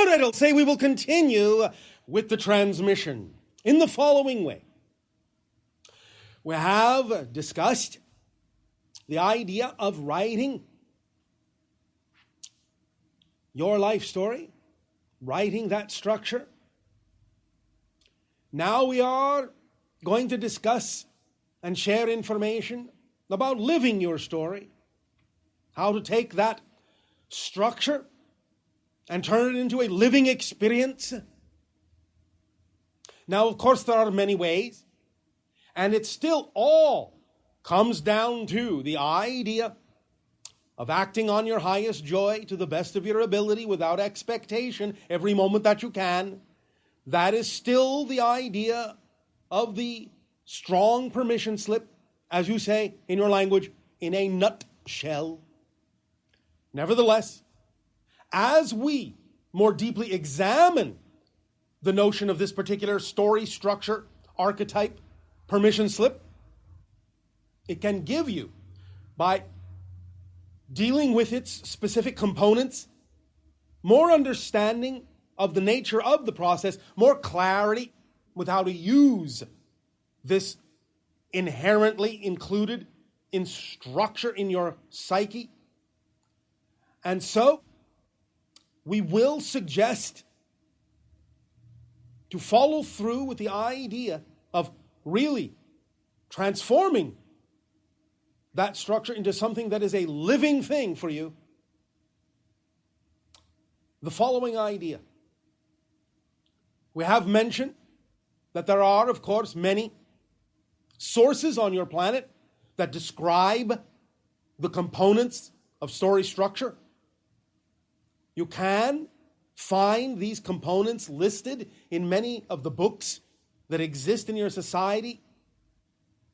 All right, I'll say we will continue with the transmission in the following way. We have discussed the idea of writing your life story, writing that structure. Now we are going to discuss and share information about living your story, how to take that structure and turn it into a living experience. Now, of course, there are many ways, and it still all comes down to the idea of acting on your highest joy to the best of your ability without expectation every moment that you can. That is still the idea of the strong permission slip, as you say in your language, in a nutshell. Nevertheless, as we more deeply examine the notion of this particular story, structure, archetype, permission slip, it can give you, by dealing with its specific components, more understanding of the nature of the process, more clarity with how to use this inherently included in structure in your psyche. And so, we will suggest to follow through with the idea of really transforming that structure into something that is a living thing for you. The following idea. We have mentioned that there are, of course, many sources on your planet that describe the components of story structure. You can find these components listed in many of the books that exist in your society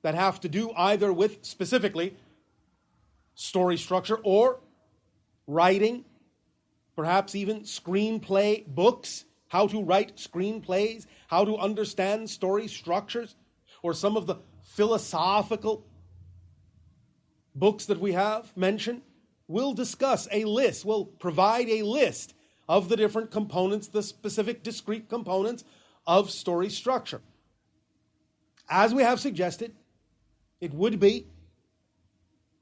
that have to do either with specifically story structure or writing, perhaps even screenplay books, how to write screenplays, how to understand story structures, or some of the philosophical books that we have mentioned. We'll discuss a list, we'll provide a list of the different components, the specific discrete components of story structure. As we have suggested, it would be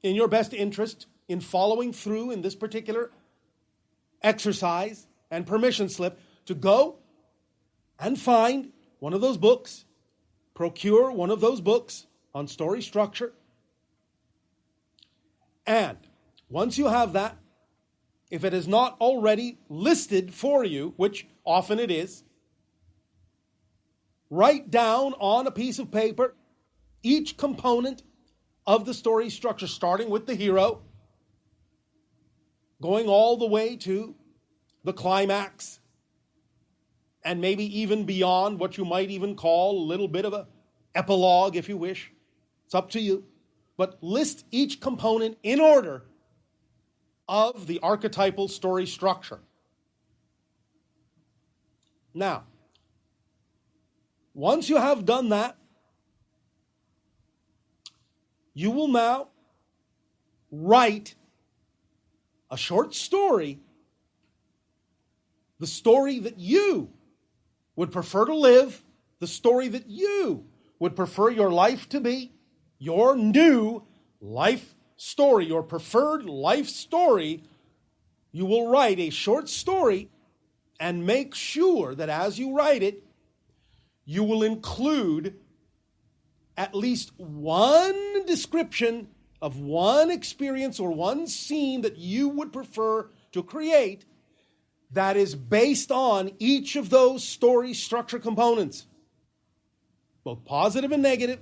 in your best interest in following through in this particular exercise and permission slip to go and find one of those books, procure one of those books on story structure, and once you have that, if it is not already listed for you, which often it is, write down on a piece of paper each component of the story structure, starting with the hero, going all the way to the climax, and maybe even beyond what you might even call a little bit of an epilogue, if you wish. It's up to you. But list each component in order of the archetypal story structure. Now, once you have done that, you will now write a short story, the story that you would prefer to live, the story that you would prefer your life to be, your new life story, your preferred life story. You will write a short story and make sure that as you write it, you will include at least one description of one experience or one scene that you would prefer to create that is based on each of those story structure components, both positive and negative,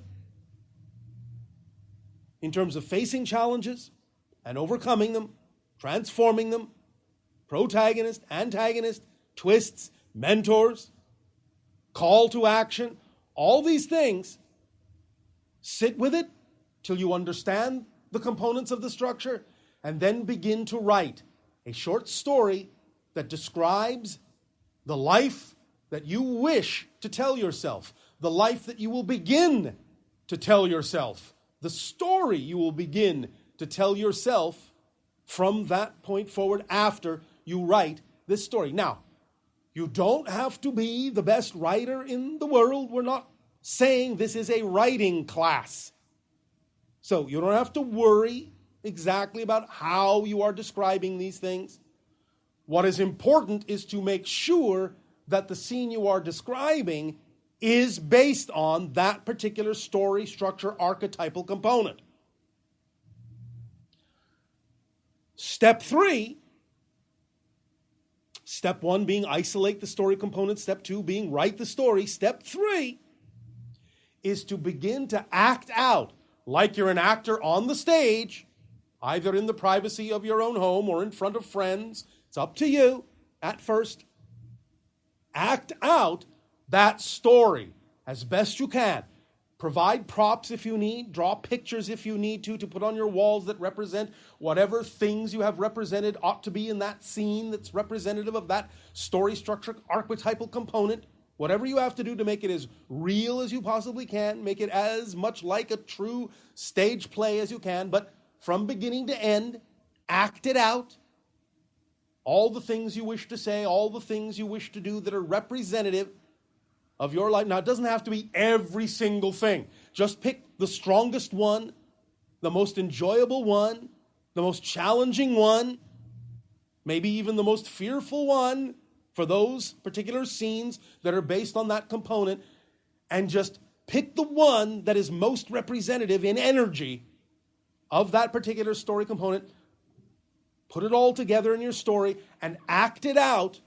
in terms of facing challenges and overcoming them, transforming them, protagonist, antagonist, twists, mentors, call to action, all these things. Sit with it till you understand the components of the structure, and then begin to write a short story that describes the life that you wish to tell yourself, the life that you will begin to tell yourself, the story you will begin to tell yourself from that point forward after you write this story. Now, You don't have to be the best writer in the world. We're not saying this is a writing class. So you don't have to worry exactly about how you are describing these things. What is important is to make sure that the scene you are describing is based on that particular story, structure, archetypal component. Step 3, step 1 being isolate the story component, step 2 being write the story, step 3 is to begin to act out like you're an actor on the stage, either in the privacy of your own home or in front of friends. It's up to you at first. Act out that story as best you can. Provide props if you need. Draw pictures if you need to put on your walls that represent whatever things you have represented ought to be in that scene that's representative of that story structure, archetypal component. Whatever you have to do to make it as real as you possibly can. Make it as much like a true stage play as you can. But from beginning to end, act it out. All the things you wish to say, all the things you wish to do that are representative of your life. Now, it doesn't have to be every single thing. Just pick the strongest one, the most enjoyable one, the most challenging one, maybe even the most fearful one for those particular scenes that are based on that component, and just pick the one that is most representative in energy of that particular story component. Put it all together in your story and act it out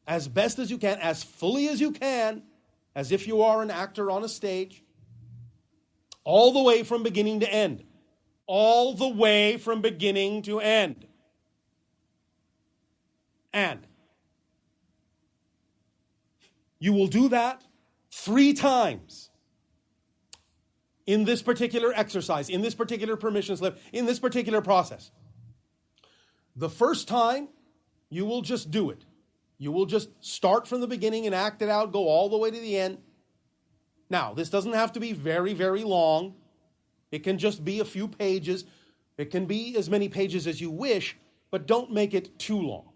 as best as you can, as fully as you can, as if you are an actor on a stage, all the way from beginning to end. All the way from beginning to end. And you will do that 3 times in this particular exercise, in this particular permission slip, in this particular process. The first time, you will just do it. You will just start from the beginning and act it out, go all the way to the end. Now, this doesn't have to be very, very long. It can just be a few pages. It can be as many pages as you wish, but don't make it too long.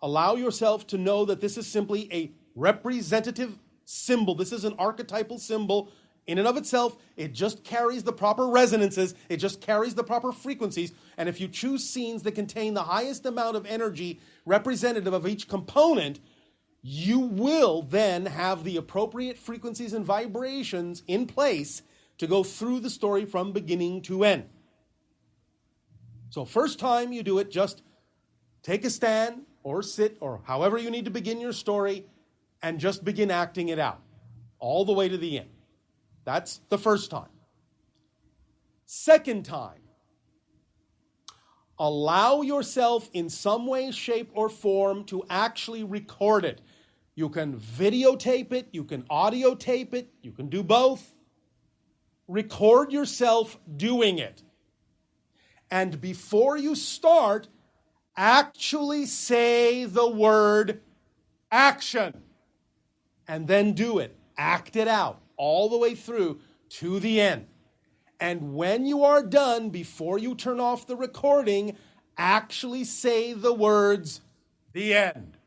Allow yourself to know that this is simply a representative symbol. This is an archetypal symbol. In and of itself, it just carries the proper resonances. It just carries the proper frequencies. And if you choose scenes that contain the highest amount of energy representative of each component, you will then have the appropriate frequencies and vibrations in place to go through the story from beginning to end. So first time you do it, just take a stand or sit or however you need to begin your story and just begin acting it out all the way to the end. That's the first time. Second time, allow yourself in some way, shape, or form to actually record it. You can videotape it, you can audio tape it, you can do both. Record yourself doing it. And before you start, actually say the word action. And then do it. Act it out all the way through to the end. And when you are done, before you turn off the recording, actually say the words, the end.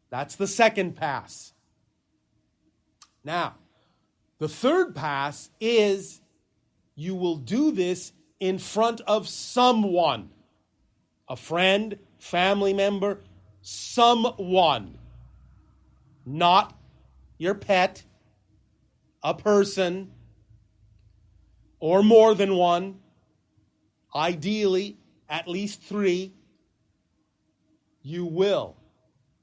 That's the second pass. Now, the third pass is you will do this in front of someone. A friend, family member, someone. Not your pet, a person, or more than one, ideally at least 3. You will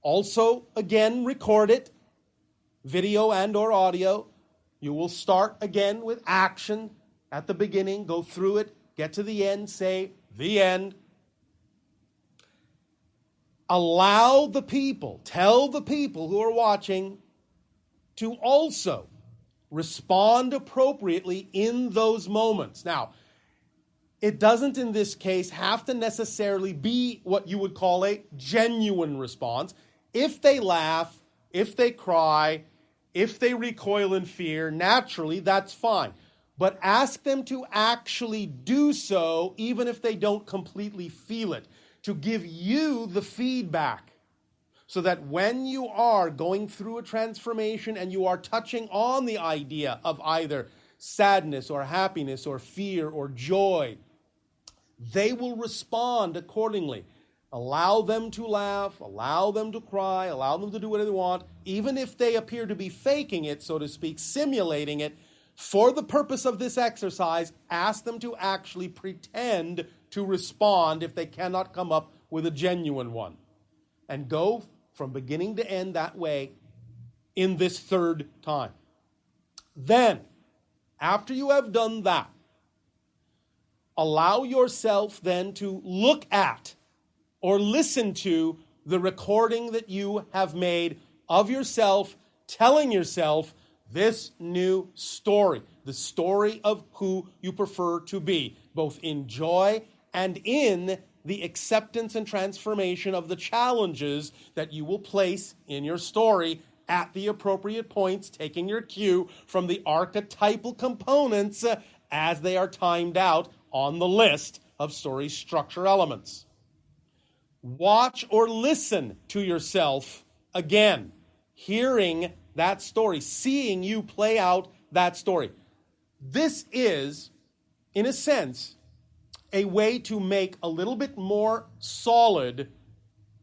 also, again, record it, video and or audio. You will start again with action at the beginning, go through it, get to the end, say the end. Allow the people, tell the people who are watching to also respond appropriately in those moments. Now, it doesn't in this case have to necessarily be what you would call a genuine response. If they laugh, if they cry, if they recoil in fear, naturally, that's fine. But ask them to actually do so even if they don't completely feel it. to give you the feedback so that when you are going through a transformation and you are touching on the idea of either sadness or happiness or fear or joy, they will respond accordingly. Allow them to laugh, allow them to cry, allow them to do whatever they want, even if they appear to be faking it, so to speak, simulating it. For the purpose of this exercise, ask them to actually pretend to respond if they cannot come up with a genuine one. And go from beginning to end that way in this third time. Then, after you have done that, allow yourself then to look at or listen to the recording that you have made of yourself, telling yourself this new story, the story of who you prefer to be, both in joy and in the acceptance and transformation of the challenges that you will place in your story at the appropriate points, taking your cue from the archetypal components as they are timed out on the list of story structure elements. Watch or listen to yourself again, hearing that story, seeing you play out that story. This is, in a sense, a way to make a little bit more solid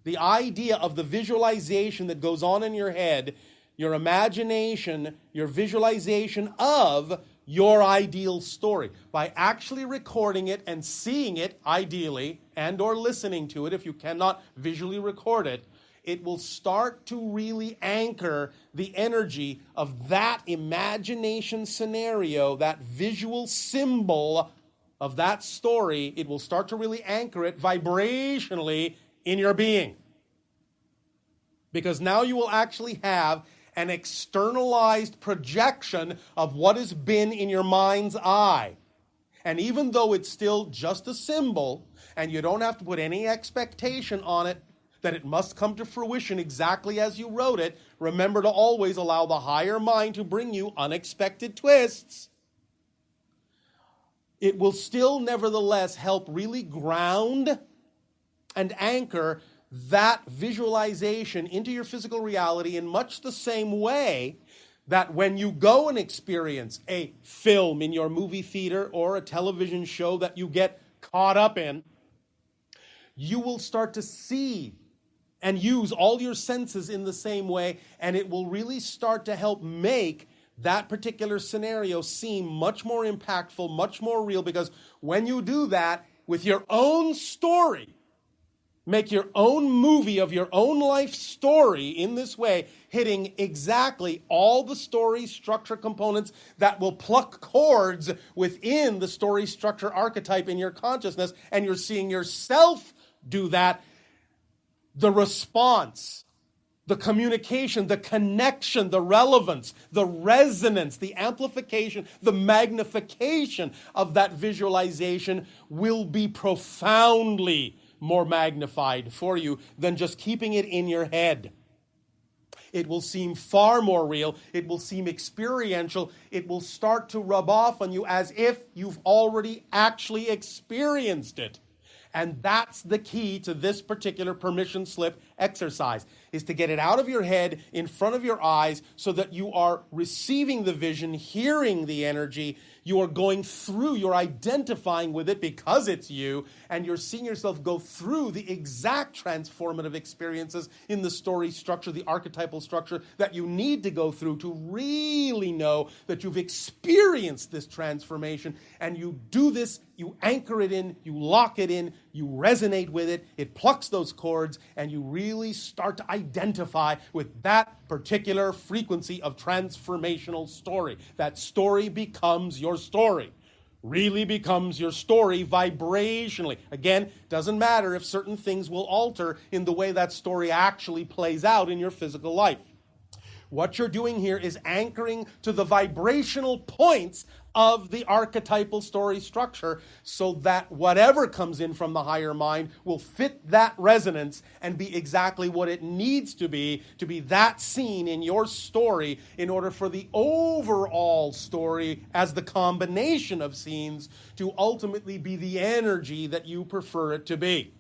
the idea of the visualization that goes on in your head, your imagination, your visualization of your ideal story. By actually recording it and seeing it, ideally, and or listening to it, if you cannot visually record it, it will start to really anchor the energy of that imagination scenario, that visual symbol of that story. It will start to really anchor it vibrationally in your being. Because now you will actually have an externalized projection of what has been in your mind's eye. And even though it's still just a symbol, and you don't have to put any expectation on it, that it must come to fruition exactly as you wrote it, remember to always allow the higher mind to bring you unexpected twists. It will still nevertheless help really ground and anchor that visualization into your physical reality in much the same way that when you go and experience a film in your movie theater or a television show that you get caught up in, you will start to see and use all your senses in the same way, and it will really start to help make that particular scenario seem much more impactful, much more real, because when you do that with your own story, make your own movie of your own life story in this way, hitting exactly all the story structure components that will pluck chords within the story structure archetype in your consciousness, and you're seeing yourself do that, the response, the communication, the connection, the relevance, the resonance, the amplification, the magnification of that visualization will be profoundly more magnified for you than just keeping it in your head. It will seem far more real. It will seem experiential. It will start to rub off on you as if you've already actually experienced it. And that's the key to this particular permission slip exercise, is to get it out of your head, in front of your eyes, so that you are receiving the vision, hearing the energy, you are going through, you're identifying with it because it's you, and you're seeing yourself go through the exact transformative experiences in the story structure, the archetypal structure that you need to go through to really know that you've experienced this transformation. And you do this, you anchor it in, you lock it in, you resonate with it, it plucks those chords, and you really start to identify with that particular frequency of transformational story. That story becomes your story. Really becomes your story vibrationally. Again, doesn't matter if certain things will alter in the way that story actually plays out in your physical life. What you're doing here is anchoring to the vibrational points of the archetypal story structure so that whatever comes in from the higher mind will fit that resonance and be exactly what it needs to be that scene in your story in order for the overall story as the combination of scenes to ultimately be the energy that you prefer it to be.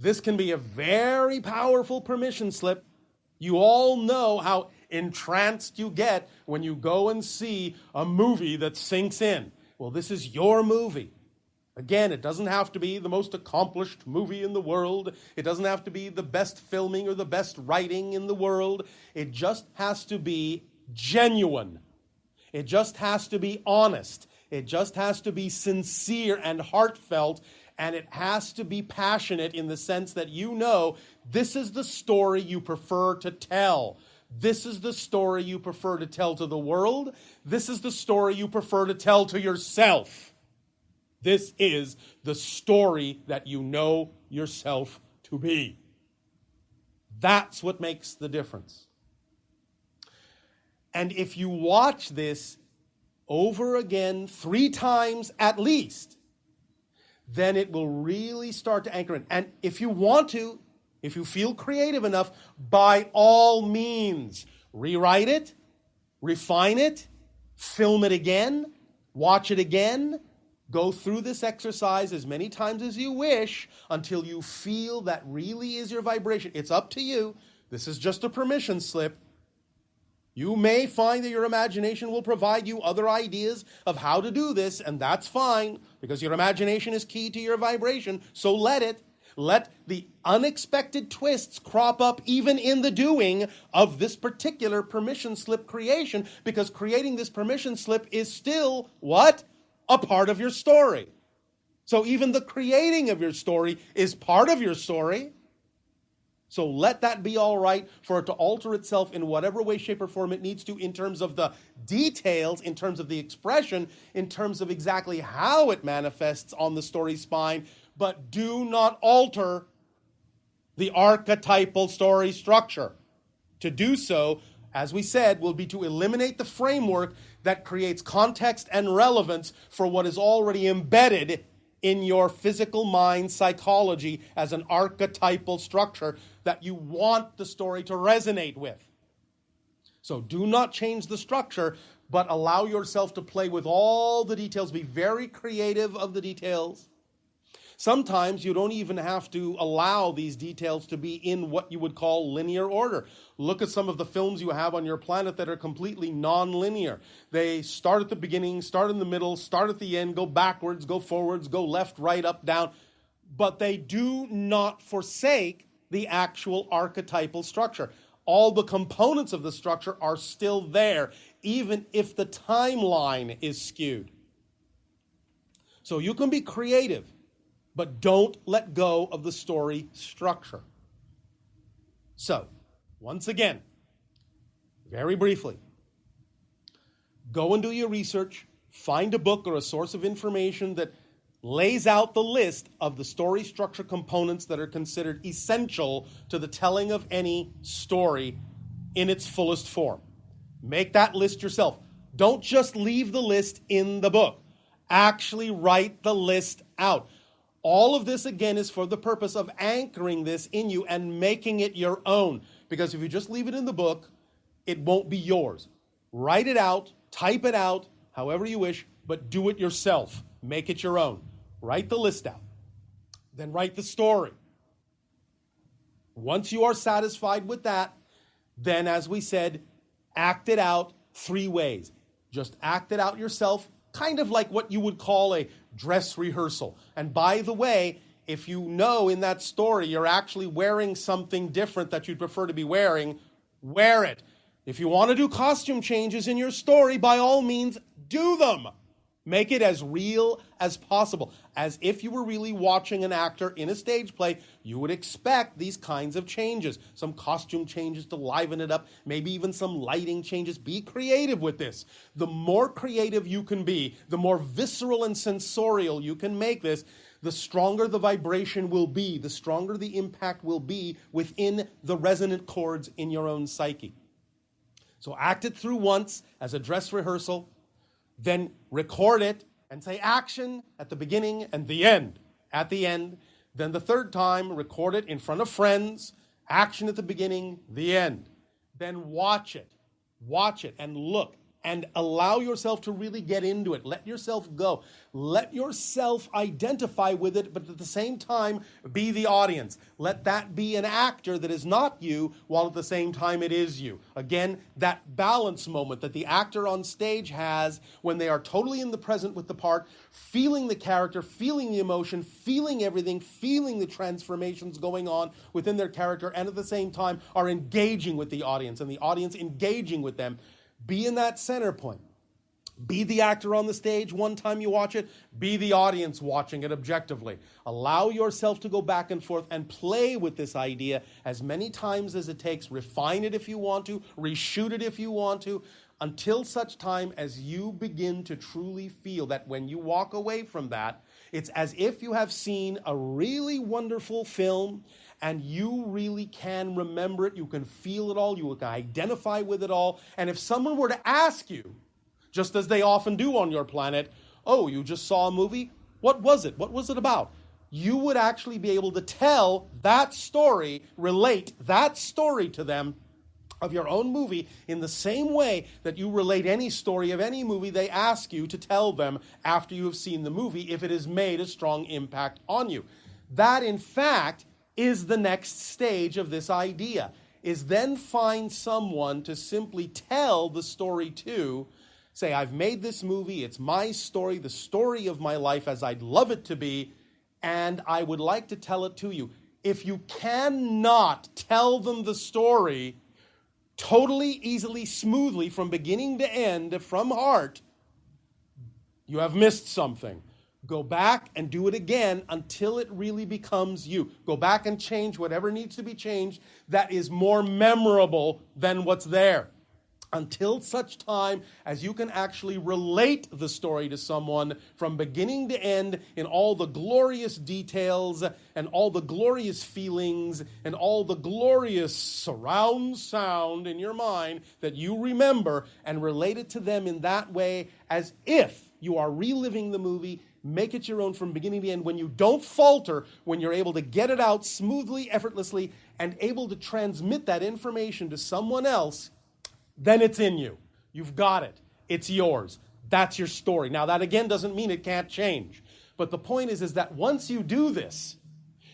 This can be a very powerful permission slip. You all know how entranced you get when you go and see a movie that sinks in. Well, this is your movie. Again, it doesn't have to be the most accomplished movie in the world. It doesn't have to be the best filming or the best writing in the world. It just has to be genuine. It just has to be honest. It just has to be sincere and heartfelt, and it has to be passionate in the sense that you know this is the story you prefer to tell. This is the story you prefer to tell to the world. This is the story you prefer to tell to yourself. This is the story that you know yourself to be. That's what makes the difference. And if you watch this over again 3 times at least, then it will really start to anchor in. And if you want to, if you feel creative enough, by all means, rewrite it, refine it, film it again, watch it again. Go through this exercise as many times as you wish until you feel that really is your vibration. It's up to you. This is just a permission slip. You may find that your imagination will provide you other ideas of how to do this, and that's fine, because your imagination is key to your vibration, so let it. Let the unexpected twists crop up even in the doing of this particular permission slip creation, because creating this permission slip is still what? A part of your story. So even the creating of your story is part of your story. So let that be all right for it to alter itself in whatever way, shape, or form it needs to in terms of the details, in terms of the expression, in terms of exactly how it manifests on the story spine. But do not alter the archetypal story structure. To do so, as we said, will be to eliminate the framework that creates context and relevance for what is already embedded in your physical mind psychology as an archetypal structure that you want the story to resonate with. So do not change the structure, but allow yourself to play with all the details. Be very creative of the details. Sometimes you don't even have to allow these details to be in what you would call linear order. Look at some of the films you have on your planet that are completely non-linear. They start at the beginning, start in the middle, start at the end, go backwards, go forwards, go left, right, up, down. But they do not forsake the actual archetypal structure. All the components of the structure are still there, even if the timeline is skewed. So you can be creative, but don't let go of the story structure. So, once again, very briefly, go and do your research, find a book or a source of information that lays out the list of the story structure components that are considered essential to the telling of any story in its fullest form. Make that list yourself. Don't just leave the list in the book. Actually write the list out. All of this, again, is for the purpose of anchoring this in you and making it your own. Because if you just leave it in the book, it won't be yours. Write it out, type it out, however you wish, but do it yourself. Make it your own. Write the list out. Then write the story. Once you are satisfied with that, then, as we said, act it out 3 ways. Just act it out yourself, kind of like what you would call a dress rehearsal. And by the way, if you know in that story you're actually wearing something different that you'd prefer to be wearing, wear it. If you want to do costume changes in your story, by all means, do them. Make it as real as possible. As if you were really watching an actor in a stage play, you would expect these kinds of changes. Some costume changes to liven it up, maybe even some lighting changes. Be creative with this. The more creative you can be, the more visceral and sensorial you can make this, the stronger the vibration will be, the stronger the impact will be within the resonant chords in your own psyche. So act it through once as a dress rehearsal. Then record it and say action at the beginning and the end. At the end. Then the 3rd time, record it in front of friends. Action at the beginning, the end. Then watch it. Watch it and look. and allow yourself to really get into it. Let yourself go. Let yourself identify with it, but at the same time, be the audience. Let that be an actor that is not you, while at the same time it is you. Again, that balance moment that the actor on stage has when they are totally in the present with the part, feeling the character, feeling the emotion, feeling everything, feeling the transformations going on within their character, and at the same time are engaging with the audience, and the audience engaging with them. Be in that center point. Be the actor on the stage one time you watch it. Be the audience watching it objectively. Allow yourself to go back and forth and play with this idea as many times as it takes. Refine it if you want to. Reshoot it if you want to. Until such time as you begin to truly feel that when you walk away from that, it's as if you have seen a really wonderful film and you really can remember it. You can feel it all. You can identify with it all. And if someone were to ask you, just as they often do on your planet, oh, you just saw a movie? What was it? What was it about? You would actually be able to tell that story, relate that story to them of your own movie in the same way that you relate any story of any movie they ask you to tell them after you have seen the movie, if it has made a strong impact on you. That, in fact, is the next stage of this idea, is then find someone to simply tell the story to. Say, I've made this movie, it's my story, the story of my life as I'd love it to be, and I would like to tell it to you. If you cannot tell them the story totally, easily, smoothly, from beginning to end, from heart, you have missed something. Go back and do it again until it really becomes you. Go back and change whatever needs to be changed that is more memorable than what's there. Until such time as you can actually relate the story to someone from beginning to end in all the glorious details and all the glorious feelings and all the glorious surround sound in your mind that you remember, and relate it to them in that way as if you are reliving the movie. Make it your own from beginning to end. When you don't falter, when you're able to get it out smoothly, effortlessly, and able to transmit that information to someone else, then it's in you. You've got it. It's yours. That's your story. Now, that again doesn't mean it can't change. But the point is that once you do this,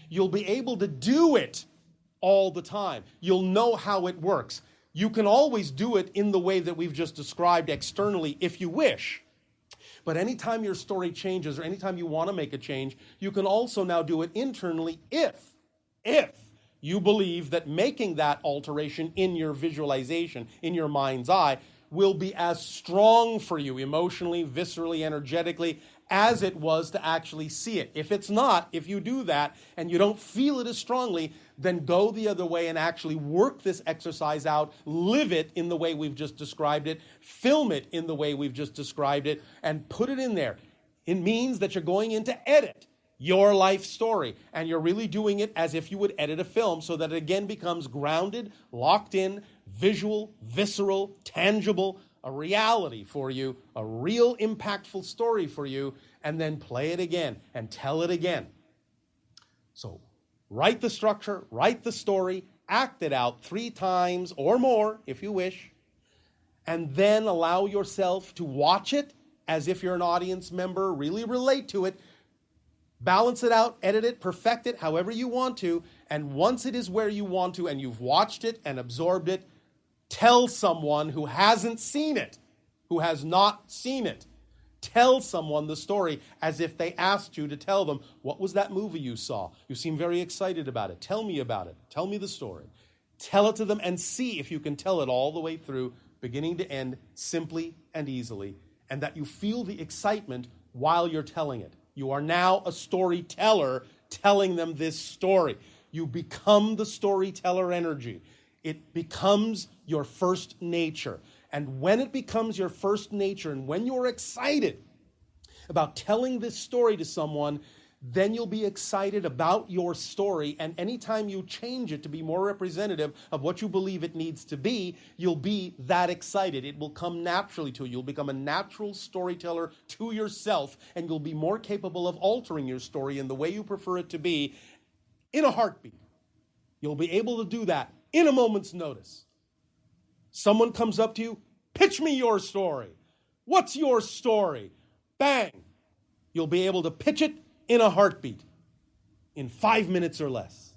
you'll be able to do it all the time. You'll know how it works. You can always do it in the way that we've just described externally if you wish. But anytime your story changes or anytime you want to make a change, you can also now do it internally if you believe that making that alteration in your visualization, in your mind's eye, will be as strong for you emotionally, viscerally, energetically, as it was to actually see it. If it's not, if you do that and you don't feel it as strongly, then go the other way and actually work this exercise out, live it in the way we've just described it, film it in the way we've just described it, and put it in there. It means that you're going in to edit your life story, and you're really doing it as if you would edit a film, so that it again becomes grounded, locked in, visual, visceral, tangible, a reality for you, a real impactful story for you, and then play it again and tell it again. So write the structure, write the story, act it out 3 times or more if you wish, and then allow yourself to watch it as if you're an audience member, really relate to it. Balance it out, edit it, perfect it however you want to, and once it is where you want to and you've watched it and absorbed it, tell someone who hasn't seen it, who has not seen it. Tell someone the story as if they asked you to tell them, what was that movie you saw? You seem very excited about it. Tell me about it. Tell me the story. Tell it to them and see if you can tell it all the way through, beginning to end, simply and easily, and that you feel the excitement while you're telling it. You are now a storyteller telling them this story. You become the storyteller energy. It becomes your first nature. And when it becomes your first nature, and when you're excited about telling this story to someone, then you'll be excited about your story. And anytime you change it to be more representative of what you believe it needs to be, you'll be that excited. It will come naturally to you. You'll become a natural storyteller to yourself, and you'll be more capable of altering your story in the way you prefer it to be in a heartbeat. You'll be able to do that in a moment's notice. Someone comes up to you, pitch me your story. What's your story? Bang. You'll be able to pitch it in a heartbeat, in 5 minutes or less.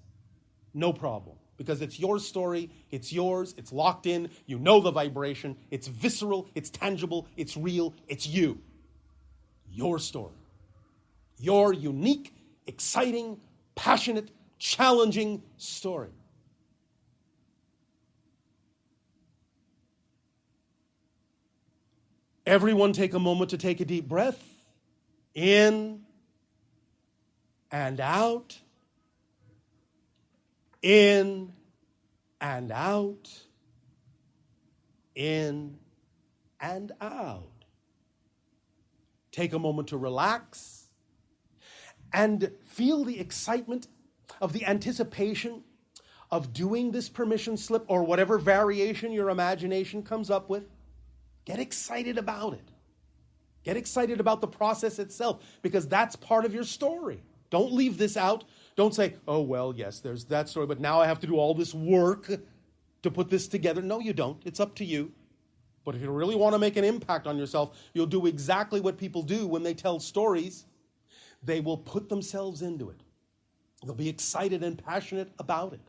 No problem. Because it's your story, it's yours, it's locked in, you know the vibration, it's visceral, it's tangible, it's real, it's you. Your story. Your unique, exciting, passionate, challenging story. Everyone take a moment to take a deep breath. In and out. In and out. In and out. Take a moment to relax and feel the excitement of the anticipation of doing this permission slip or whatever variation your imagination comes up with. Get excited about it. Get excited about the process itself, because that's part of your story. Don't leave this out. Don't say, oh, well, yes, there's that story, but now I have to do all this work to put this together. No, you don't. It's up to you. But if you really want to make an impact on yourself, you'll do exactly what people do when they tell stories. They will put themselves into it. They'll be excited and passionate about it.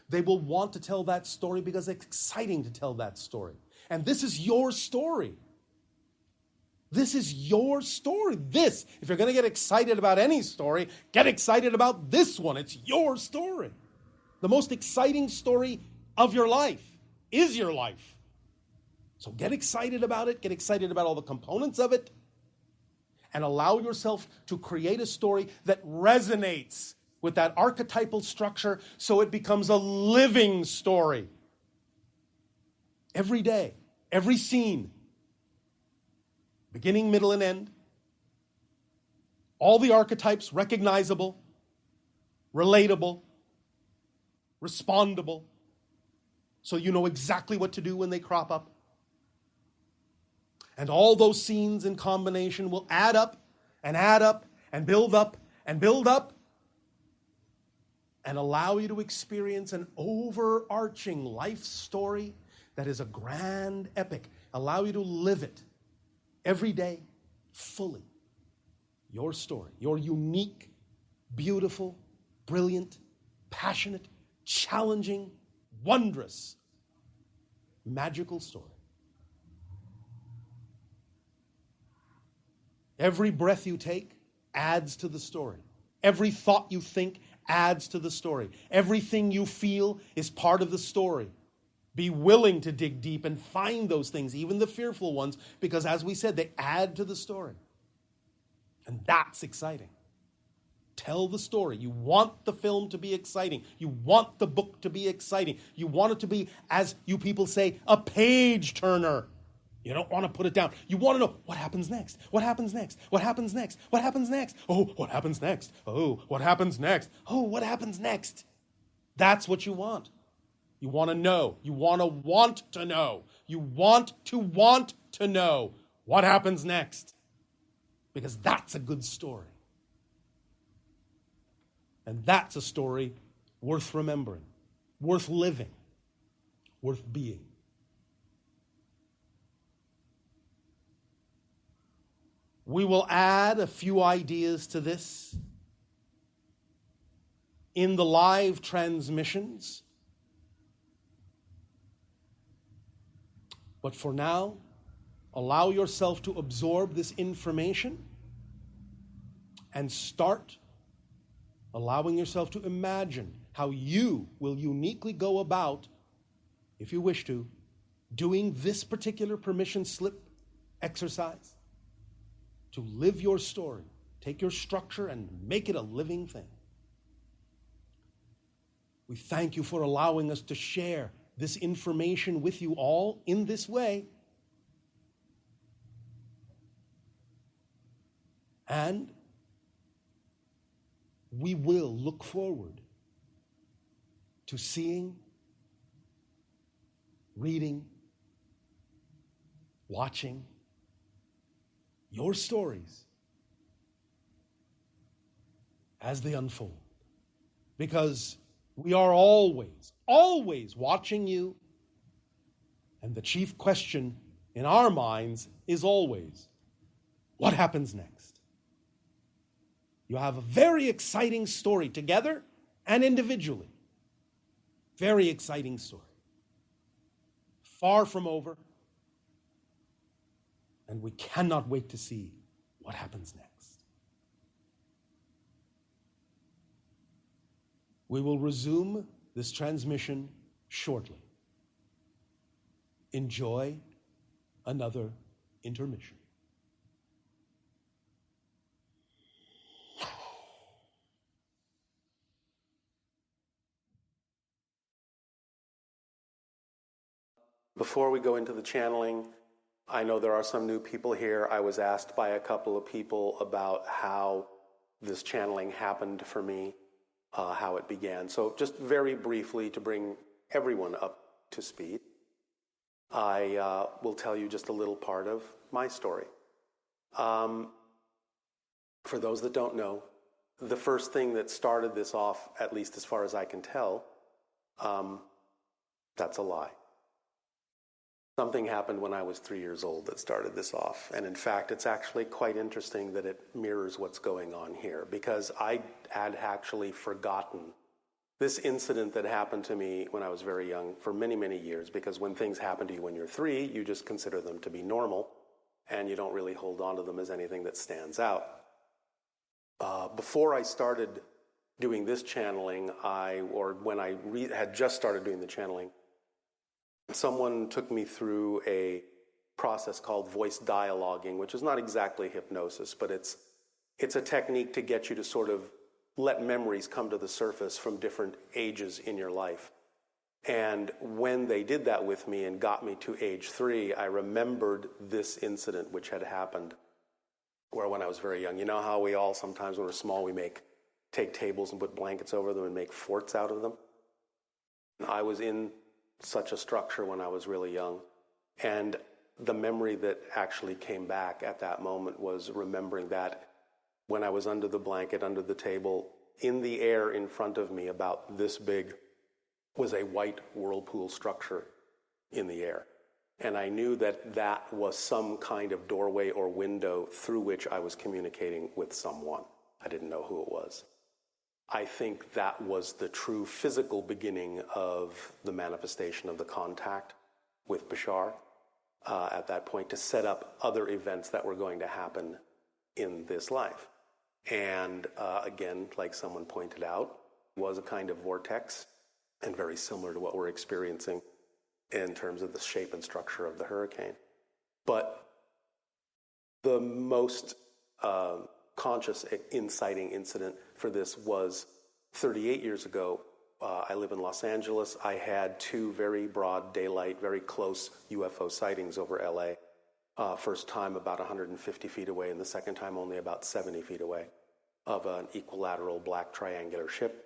They will want to tell that story because it's exciting to tell that story. And this is your story. This is your story. This, if you're going to get excited about any story, get excited about this one. It's your story. The most exciting story of your life is your life. So get excited about it. Get excited about all the components of it. And allow yourself to create a story that resonates with that archetypal structure so it becomes a living story. Every day, every scene, beginning, middle, and end. All the archetypes recognizable, relatable, respondable, so you know exactly what to do when they crop up. And all those scenes in combination will add up and build up and build up and allow you to experience an overarching life story that is a grand epic. Allow you to live it every day, fully. Your story, your unique, beautiful, brilliant, passionate, challenging, wondrous, magical story. Every breath you take adds to the story. Every thought you think adds to the story. Everything you feel is part of the story. Be willing to dig deep and find those things, even the fearful ones, because as we said, they add to the story. And that's exciting. Tell the story. You want the film to be exciting. You want the book to be exciting. You want it to be, as you people say, a page turner. You don't want to put it down. You want to know what happens next. What happens next? What happens next? What happens next? Oh, what happens next? Oh, what happens next? Oh, what happens next? That's what you want. You want to know. You want to know. You want to know what happens next. Because that's a good story. And that's a story worth remembering, worth living, worth being. We will add a few ideas to this in the live transmissions. But for now, allow yourself to absorb this information and start allowing yourself to imagine how you will uniquely go about, if you wish to, doing this particular permission slip exercise to live your story. Take your structure and make it a living thing. We thank you for allowing us to share this information with you all in this way. And we will look forward to seeing, reading, watching your stories as they unfold. Because we are always watching you And the chief question in our minds is always, what happens next? You have a very exciting story together and individually. Very exciting story. Far from over. And we cannot wait to see what happens next. We will resume this transmission shortly. Enjoy another intermission. Before we go into the channeling, I know there are some new people here. I was asked by a couple of people about how this channeling happened for me, how it began. So just very briefly to bring everyone up to speed, I will tell you just a little part of my story. For those that don't know, the first thing that started this off, at least as far as I can tell, that's a lie. Something happened when I was 3 years old that started this off. And in fact, it's actually quite interesting that it mirrors what's going on here, because I had actually forgotten this incident that happened to me when I was very young for many, many years, because when things happen to you when you're 3, you just consider them to be normal, and you don't really hold on to them as anything that stands out. Before I started doing this channeling, when I had just started doing the channeling, someone took me through a process called voice dialoguing, which is not exactly hypnosis, but it's a technique to get you to sort of let memories come to the surface from different ages in your life. And when they did that with me and got me to age 3, I remembered this incident which had happened where when I was very young, you know how we all sometimes when we're small, we take tables and put blankets over them and make forts out of them? I was in such a structure when I was really young. And the memory that actually came back at that moment was remembering that when I was under the blanket, under the table, in the air in front of me, about this big, was a white whirlpool structure in the air. And I knew that that was some kind of doorway or window through which I was communicating with someone. I didn't know who it was. I think that was the true physical beginning of the manifestation of the contact with Bashar at that point, to set up other events that were going to happen in this life. And again, like someone pointed out, was a kind of vortex, and very similar to what we're experiencing in terms of the shape and structure of the hurricane. But the most conscious inciting incident for this was 38 years ago. I live in Los Angeles. I had 2 very broad daylight, very close UFO sightings over LA. First time about 150 feet away, and the second time only about 70 feet away, of an equilateral black triangular ship.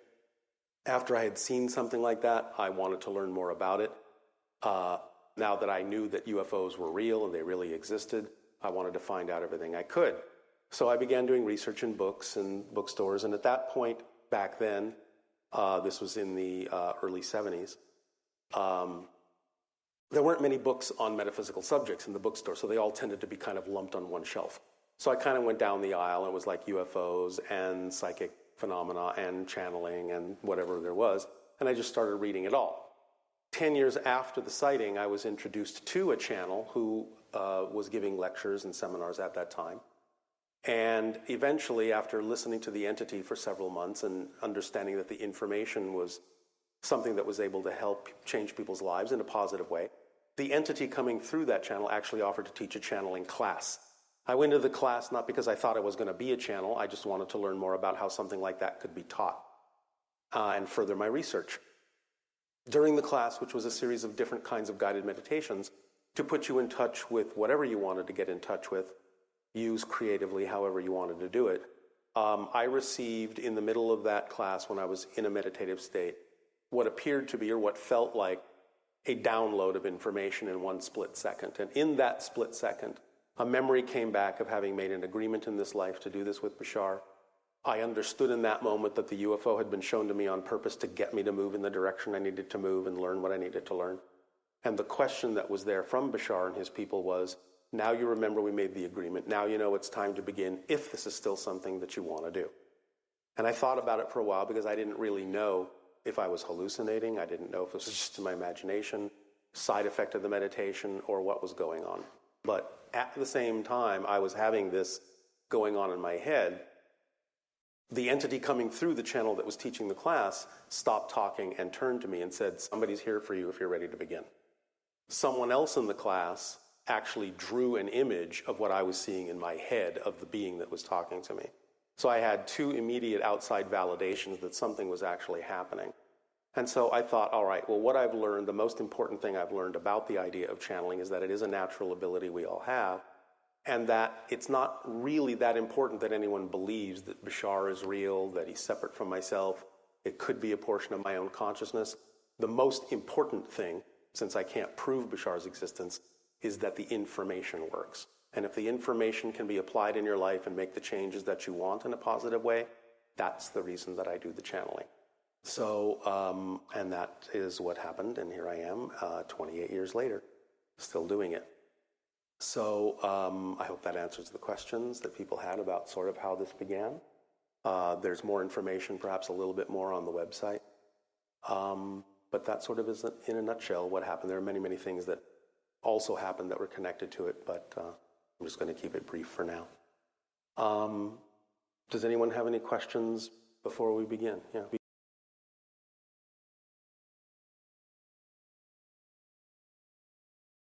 After I had seen something like that, I wanted to learn more about it. Now that I knew that UFOs were real and they really existed, I wanted to find out everything I could. So I began doing research in books and bookstores, and at that point, back then, this was in the early 70s, there weren't many books on metaphysical subjects in the bookstore, so they all tended to be kind of lumped on one shelf. So I kind of went down the aisle, and it was like UFOs and psychic phenomena and channeling and whatever there was, and I just started reading it all. 10 years after the sighting, I was introduced to a channel who was giving lectures and seminars at that time. And eventually, after listening to the entity for several months and understanding that the information was something that was able to help change people's lives in a positive way, the entity coming through that channel actually offered to teach a channeling class. I went to the class not because I thought I was going to be a channel. I just wanted to learn more about how something like that could be taught and further my research. During the class, which was a series of different kinds of guided meditations to put you in touch with whatever you wanted to get in touch with, use creatively however you wanted to do it, I received in the middle of that class, when I was in a meditative state, what appeared to be, or what felt like, a download of information in one split second. And in that split second, a memory came back of having made an agreement in this life to do this with Bashar. I understood in that moment that the UFO had been shown to me on purpose to get me to move in the direction I needed to move and learn what I needed to learn. And the question that was there from Bashar and his people was, now you remember we made the agreement. Now you know it's time to begin if this is still something that you want to do. And I thought about it for a while because I didn't really know if I was hallucinating. I didn't know if this was just in my imagination, side effect of the meditation, or what was going on. But at the same time, I was having this going on in my head. The entity coming through the channel that was teaching the class stopped talking and turned to me and said, somebody's here for you if you're ready to begin. Someone else in the class actually drew an image of what I was seeing in my head of the being that was talking to me. So I had two immediate outside validations that something was actually happening. And so I thought, all right, well, what I've learned, the most important thing I've learned about the idea of channeling is that it is a natural ability we all have, and that it's not really that important that anyone believes that Bashar is real, that he's separate from myself. It could be a portion of my own consciousness. The most important thing, since I can't prove Bashar's existence, is that the information works. And if the information can be applied in your life and make the changes that you want in a positive way, that's the reason that I do the channeling. So, and that is what happened, and here I am 28 years later, still doing it. So I hope that answers the questions that people had about sort of how this began. There's more information, perhaps a little bit more on the website. But that sort of is, in a nutshell, what happened. There are many, many things that also happened that were connected to it, but I'm just going to keep it brief for now. Does anyone have any questions before we begin? Yeah.